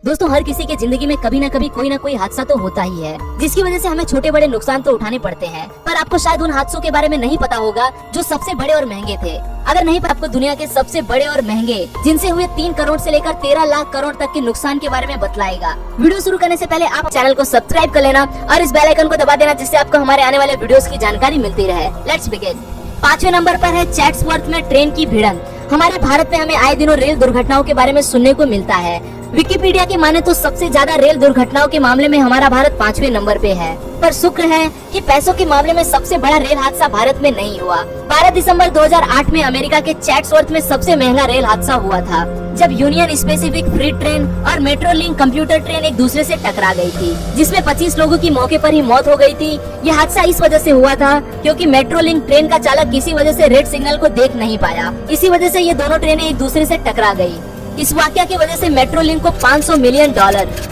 दोस्तों हर किसी की जिंदगी में कभी न कभी कोई ना कोई हादसा तो होता ही है, जिसकी वजह से हमें छोटे बड़े नुकसान तो उठाने पड़ते हैं। पर आपको शायद उन हादसों के बारे में नहीं पता होगा जो सबसे बड़े और महंगे थे। अगर नहीं पर आपको दुनिया के सबसे बड़े और महंगे जिनसे हुए 3 करोड़ से लेकर 13 लाख करोड़ तक के नुकसान के बारे में बतलाएगा। वीडियो शुरू करने से पहले आप चैनल को सब्सक्राइब कर लेना और इस बेल आइकन को दबा देना, जिससे आपको हमारे आने वाले वीडियोस की जानकारी मिलती रहे। Let's begin. 5वें नंबर पर है चैट्सवर्थ में ट्रेन की भिड़ंत। हमारे भारत में हमें आए दिनों रेल दुर्घटनाओं के बारे में सुनने को मिलता है। विकिपीडिया की माने तो सबसे ज्यादा रेल दुर्घटनाओं के मामले में हमारा भारत 5वें नंबर पे है। पर शुक्र है कि पैसों के मामले में सबसे बड़ा रेल हादसा भारत में नहीं हुआ। 12 दिसंबर 2008 में अमेरिका के चैट्सवर्थ में सबसे महंगा रेल हादसा हुआ था, जब यूनियन स्पेसिफिक फ्रीट ट्रेन और मेट्रो लिंक कंप्यूटर ट्रेन एक दूसरे से टकरा गई थी, जिसमें 25 लोगों की मौके पर ही मौत हो गई थी। यह हादसा इस वजह से हुआ था क्योंकि मेट्रो लिंक ट्रेन का चालक किसी वजह से रेड सिग्नल को देख नहीं पाया। इसी वजह से ये दोनों ट्रेनें एक दूसरे से टकरा गयी। इस वाकया की वजह से मेट्रो लिंक को $500 मिलियन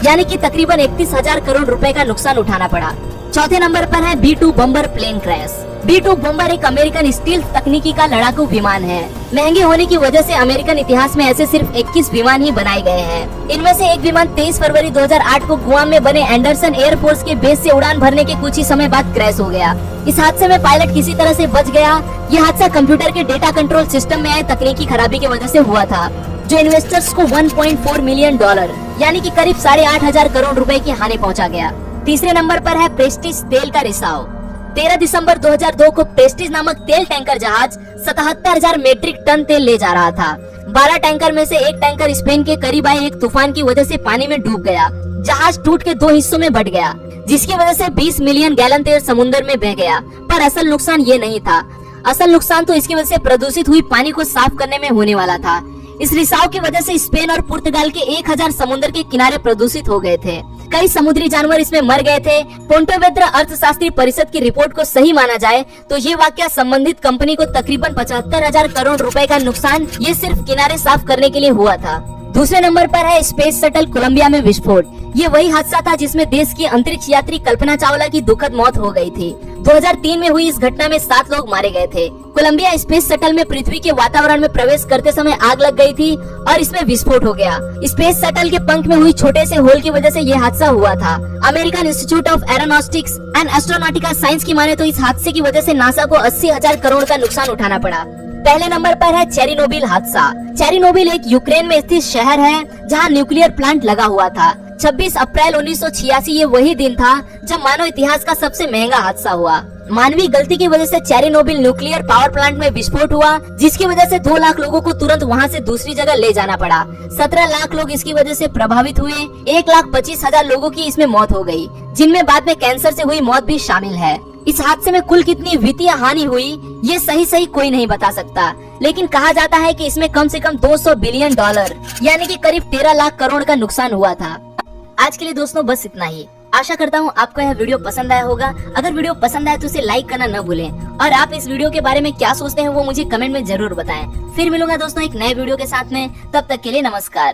यानी कि तकरीबन 31,000 करोड़ रुपए का नुकसान उठाना पड़ा। चौथे नंबर पर है B-2 बम्बर प्लेन क्रैश। B-2 बम्बर एक अमेरिकन स्टील तकनीकी का लड़ाकू विमान है। महंगे होने की वजह से अमेरिकन इतिहास में ऐसे सिर्फ 21 विमान ही बनाए गए हैं। इनमें से एक विमान 23 फरवरी 2008 को गुआम में बने एंडरसन एयरफोर्स के बेस से उड़ान भरने के कुछ ही समय बाद क्रैश हो गया। इस हादसे में पायलट किसी तरह से बच गया। यह हादसा कंप्यूटर के डेटा कंट्रोल सिस्टम में आए तकनीकी खराबी की वजह से हुआ था, जो इन्वेस्टर्स को $1.4 मिलियन यानी कि करीब 8,500 करोड़ रुपए की हानि पहुंचा गया। तीसरे नंबर पर है प्रेस्टीज तेल का रिसाव। 13 दिसंबर 2002 को प्रेस्टीज नामक तेल टैंकर जहाज 77,000 मीट्रिक टन तेल ले जा रहा था। 12 टैंकर में से एक टैंकर स्पेन के करीब आए एक तूफान की वजह से पानी में डूब गया। जहाज टूट के 2 हिस्सों में बट गया, जिसकी वजह से 20 मिलियन गैलन तेल समुद्र में बह गया। पर असल नुकसान ये नहीं था। असल नुकसान तो इसकी वजह से प्रदूषित हुई पानी को साफ करने में होने वाला था। इस रिसाव की वजह से स्पेन और पुर्तगाल के 1000 समुद्र के किनारे प्रदूषित हो गए थे। कई समुद्री जानवर इसमें मर गए थे। पोंटेवेद्रा अर्थशास्त्री परिषद की रिपोर्ट को सही माना जाए तो ये वाकया संबंधित कंपनी को तकरीबन 75,000 करोड़ रुपए का नुकसान ये सिर्फ किनारे साफ करने के लिए हुआ था। दूसरे नंबर पर है स्पेस शटल कोलंबिया में विस्फोट। ये वही हादसा था जिसमें देश की अंतरिक्ष यात्री कल्पना चावला की दुखद मौत हो गई थी। 2003 में हुई इस घटना में 7 लोग मारे गए थे। कोलंबिया स्पेस शटल में पृथ्वी के वातावरण में प्रवेश करते समय आग लग गई थी और इसमें विस्फोट हो गया। स्पेस शटल के पंख में हुई छोटे से होल की वजह से ये हादसा हुआ था। American institute of aeronautics and astronautical science की माने तो इस हादसे की वजह से नासा को 80,000 करोड़ का नुकसान उठाना पड़ा। पहले नंबर पर है चेरनोबिल हादसा। चेरनोबिल एक यूक्रेन में स्थित शहर है जहां न्यूक्लियर प्लांट लगा हुआ था। 26 अप्रैल 1986 ये वही दिन था जब मानव इतिहास का सबसे महंगा हादसा हुआ। मानवीय गलती की वजह से चेरनोबिल न्यूक्लियर पावर प्लांट में विस्फोट हुआ, जिसकी वजह से 2 लाख लोगों को तुरंत वहां से दूसरी जगह ले जाना पड़ा। 17 लाख लोग इसकी वजह से प्रभावित हुए। 1,25,000 लोगों की इसमें मौत हो गई, जिनमें बाद में कैंसर से हुई मौत भी शामिल है। इस हादसे में कुल कितनी वित्तीय हानि हुई ये सही कोई नहीं बता सकता, लेकिन कहा जाता है कि इसमें कम से कम $200 बिलियन यानी कि करीब 13 लाख करोड़ का नुकसान हुआ था। आज के लिए दोस्तों बस इतना ही। आशा करता हूँ आपको यह वीडियो पसंद आया होगा। अगर वीडियो पसंद आए तो इसे लाइक करना न भूलें और आप इस वीडियो के बारे में क्या सोचते हैं वो मुझे कमेंट में जरूर बताएं। फिर मिलूंगा दोस्तों एक नए वीडियो के साथ में, तब तक के लिए नमस्कार।